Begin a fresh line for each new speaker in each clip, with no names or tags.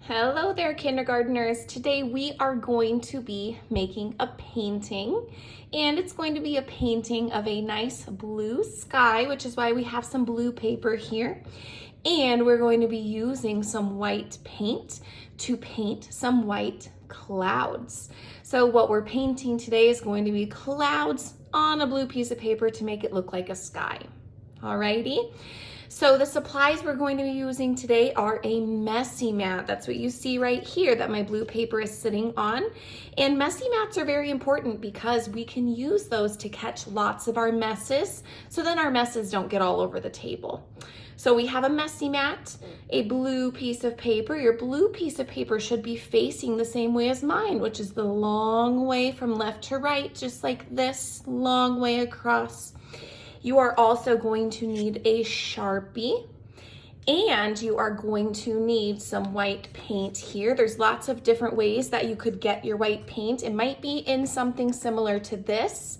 Hello there, kindergartners. Today we are going to be making a painting, and it's going to be a painting of a nice blue sky, which is why we have some blue paper here. And we're going to be using some white paint to paint some white clouds. So what we're painting today is going to be clouds on a blue piece of paper to make it look like a sky. Alrighty. So the supplies we're going to be using today are a messy mat. That's what you see right here that my blue paper is sitting on. And messy mats are very important because we can use those to catch lots of our messes, so then our messes don't get all over the table. So we have a messy mat, a blue piece of paper. Your blue piece of paper should be facing the same way as mine, which is the long way from left to right, just like this long way across. You are also going to need a Sharpie, and you are going to need some white paint here. There's lots of different ways that you could get your white paint. It might be in something similar to this,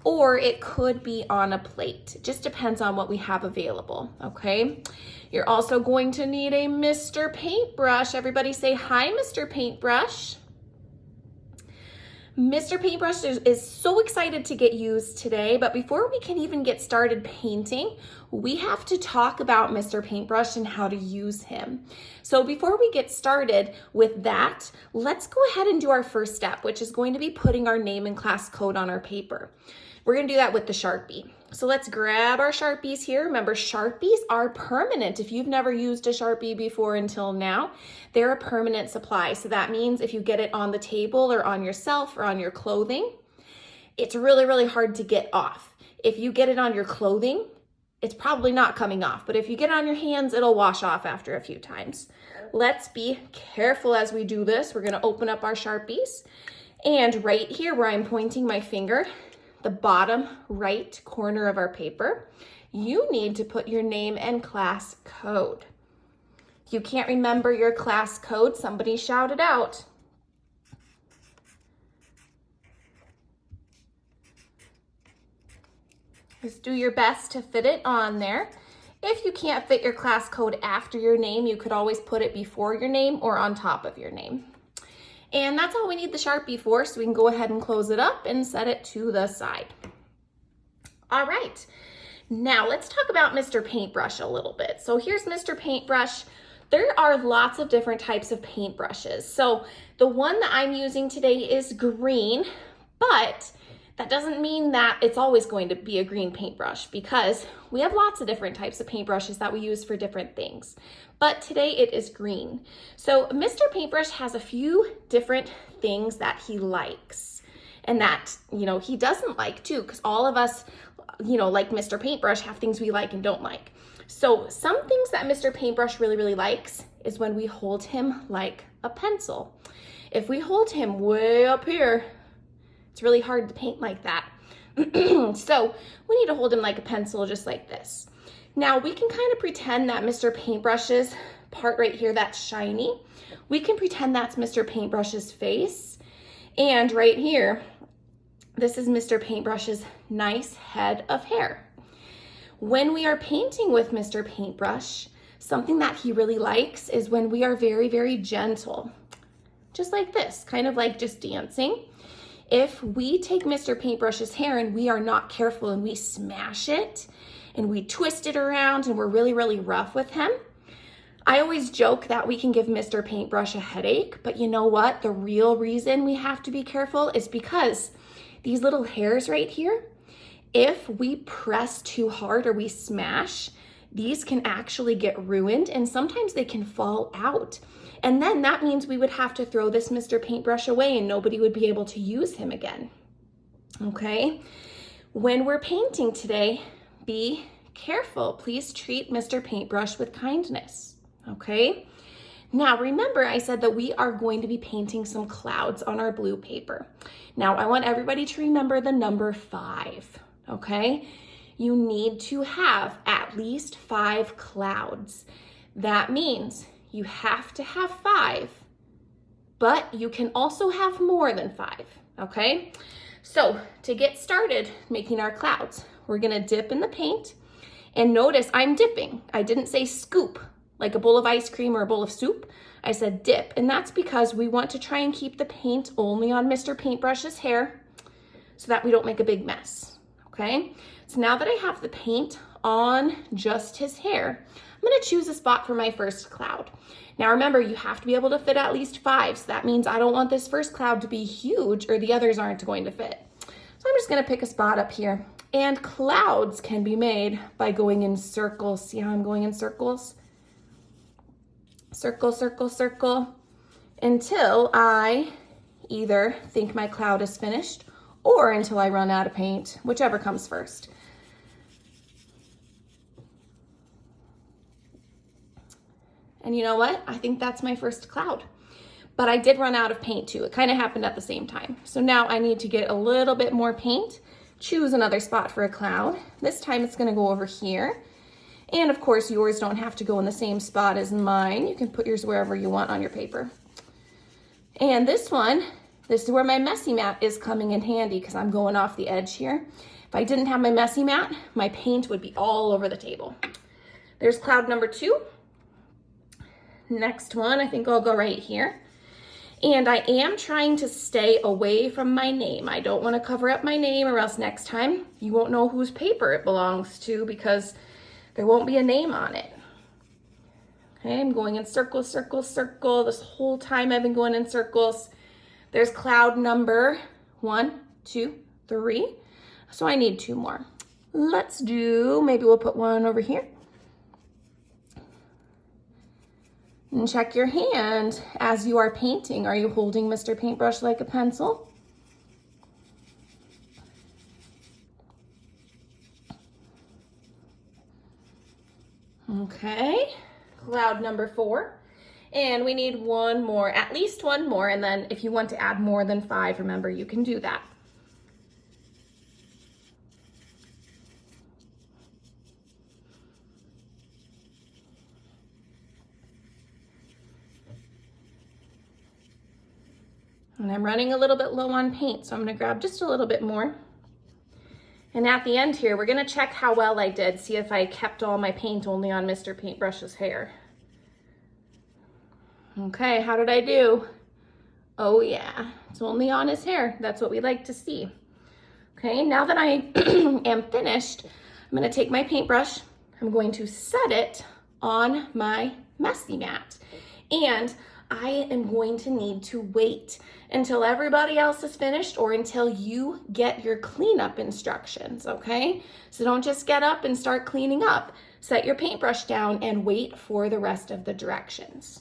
or it could be on a plate. It just depends on what we have available, okay? You're also going to need a Mr. Paintbrush. Everybody say hi, Mr. Paintbrush. Mr. Paintbrush is so excited to get used today, but before we can even get started painting, we have to talk about Mr. Paintbrush and how to use him. So before we get started with that, let's go ahead and do our first step, which is going to be putting our name and class code on our paper. We're gonna do that with the Sharpie. So let's grab our Sharpies here. Remember, Sharpies are permanent. If you've never used a Sharpie before until now, they're a permanent supply. So that means if you get it on the table or on yourself or on your clothing, it's really, really hard to get off. If you get it on your clothing, it's probably not coming off, but if you get it on your hands, it'll wash off after a few times. Let's be careful as we do this. We're gonna open up our Sharpies, and right here where I'm pointing my finger, the bottom right corner of our paper, you need to put your name and class code. If you can't remember your class code, somebody shout it out. Just do your best to fit it on there. If you can't fit your class code after your name, you could always put it before your name or on top of your name. And that's all we need the Sharpie for, so we can go ahead and close it up and set it to the side. All right, now let's talk about Mr. Paintbrush a little bit. So here's Mr. Paintbrush. There are lots of different types of paintbrushes. So the one that I'm using today is green, but that doesn't mean that it's always going to be a green paintbrush, because we have lots of different types of paintbrushes that we use for different things. But today it is green. So Mr. Paintbrush has a few different things that he likes and that, he doesn't like too, because all of us, like Mr. Paintbrush, have things we like and don't like. So some things that Mr. Paintbrush really, really likes is when we hold him like a pencil. If we hold him way up here, it's really hard to paint like that. So we need to hold him like a pencil, just like this. Now we can kind of pretend that Mr. Paintbrush's part right here that's shiny, we can pretend that's Mr. Paintbrush's face. And right here, this is Mr. Paintbrush's nice head of hair. When we are painting with Mr. Paintbrush, something that he really likes is when we are very, very gentle. Just like this, kind of like just dancing. If we take Mr. Paintbrush's hair and we are not careful and we smash it and we twist it around and we're really, really rough with him, I always joke that we can give Mr. Paintbrush a headache, but you know what? The real reason we have to be careful is because these little hairs right here, if we press too hard or we smash, these can actually get ruined, and sometimes they can fall out. And then that means we would have to throw this Mr. Paintbrush away and nobody would be able to use him again. Okay? When we're painting today, be careful. Please treat Mr. Paintbrush with kindness. Okay? Now remember, I said that we are going to be painting some clouds on our blue paper. Now I want everybody to remember the number 5. Okay? You need to have at least 5 clouds. That means you have to have 5, but you can also have more than 5, okay? So to get started making our clouds, we're gonna dip in the paint, and notice I'm dipping. I didn't say scoop. like a bowl of ice cream or a bowl of soup, I said dip. And that's because we want to try and keep the paint only on Mr. Paintbrush's hair so that we don't make a big mess, okay? So now that I have the paint on just his hair, I'm gonna choose a spot for my first cloud. Now remember, you have to be able to fit at least 5, so that means I don't want this first cloud to be huge or the others aren't going to fit. So I'm just gonna pick a spot up here. And clouds can be made by going in circles. See how I'm going in circles? Circle, circle, circle, until I either think my cloud is finished or until I run out of paint, whichever comes first. And you know what? I think that's my first cloud. But I did run out of paint too. It kind of happened at the same time. So now I need to get a little bit more paint, choose another spot for a cloud. This time it's gonna go over here. And of course, yours don't have to go in the same spot as mine. You can put yours wherever you want on your paper. And this one, this is where my messy mat is coming in handy because I'm going off the edge here. If I didn't have my messy mat, my paint would be all over the table. There's cloud number 2. Next one, I think I'll go right here. And I am trying to stay away from my name. I don't want to cover up my name or else next time you won't know whose paper it belongs to because there won't be a name on it. Okay, I'm going in circle, circle, circle. This whole time I've been going in circles. There's cloud number 1, 2, 3. So I need 2 more. Let's do, maybe we'll put one over here. And check your hand as you are painting. Are you holding Mr. Paintbrush like a pencil? Okay, cloud number 4. And we need one more, at least one more. And then if you want to add more than 5, remember you can do that. And I'm running a little bit low on paint, so I'm gonna grab just a little bit more. And at the end here, we're gonna check how well I did, see if I kept all my paint only on Mr. Paintbrush's hair. Okay, how did I do? Oh yeah, it's only on his hair. That's what we like to see. Okay, now that I am finished, I'm gonna take my paintbrush, I'm going to set it on my messy mat. And I am going to need to wait until everybody else is finished or until you get your cleanup instructions, okay? So don't just get up and start cleaning up. Set your paintbrush down and wait for the rest of the directions.